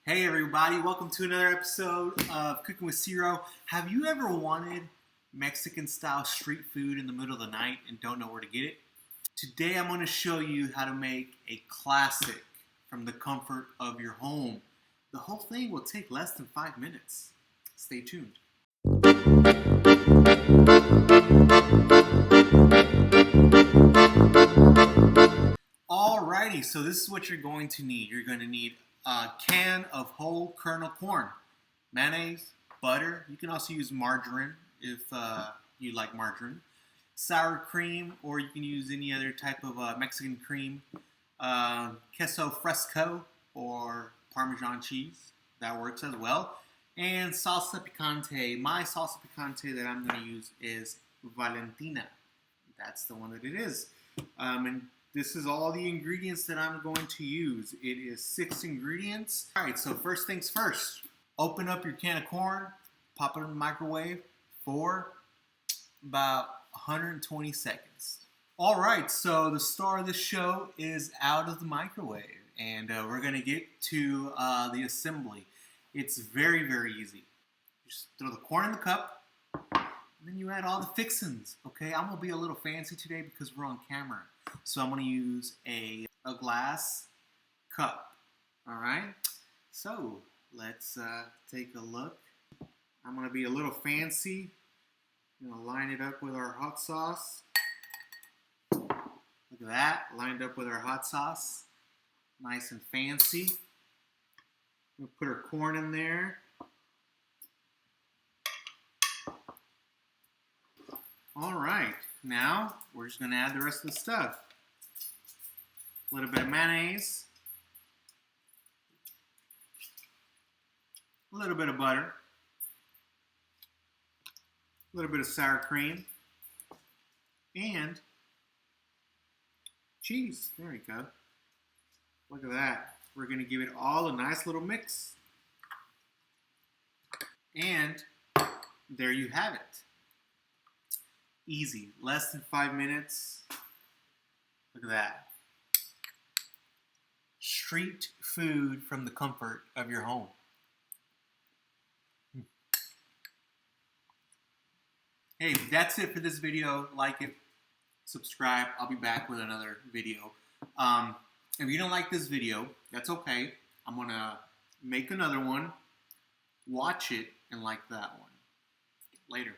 Hey everybody, welcome to another episode of Cooking with Ciro. Have you ever wanted Mexican style street food in the middle of the night and don't know where to get it? Today I'm going to show you how to make a classic from the comfort of your home. The whole thing will take less than 5 minutes. Stay tuned. Alrighty, so this is what you're going to need. You're going to need a can of whole kernel corn, mayonnaise, butter. You can also use margarine if you like margarine, sour cream, or you can use any other type of Mexican cream, queso fresco or Parmesan cheese. That works as well. And salsa picante. My salsa picante that I'm going to use is Valentina. That's the one that it is. And this is all the ingredients that I'm going to use. It is 6 ingredients. All right, so first things first. Open up your can of corn, pop it in the microwave for about 120 seconds. All right, so the star of the show is out of the microwave, and we're gonna get to the assembly. It's very, very easy. Just throw the corn in the cup, and then you add all the fixings, okay? I'm gonna be a little fancy today because we're on camera. So I'm gonna use a glass cup, all right? So let's take a look. I'm gonna be a little fancy. I'm gonna line it up with our hot sauce. Look at that, lined up with our hot sauce. Nice and fancy. We'll put our corn in there. All right, now we're just gonna add the rest of the stuff. A little bit of mayonnaise, a little bit of butter, a little bit of sour cream, and cheese. There we go. Look at that. We're gonna give it all a nice little mix. And there you have it. Easy, less than 5 minutes. Look at that. Street food from the comfort of your home. Hey, that's it for this video. Like it, subscribe. I'll be back with another video. If you don't like this video, that's okay. I'm gonna make another one, watch it, and like that one. Later.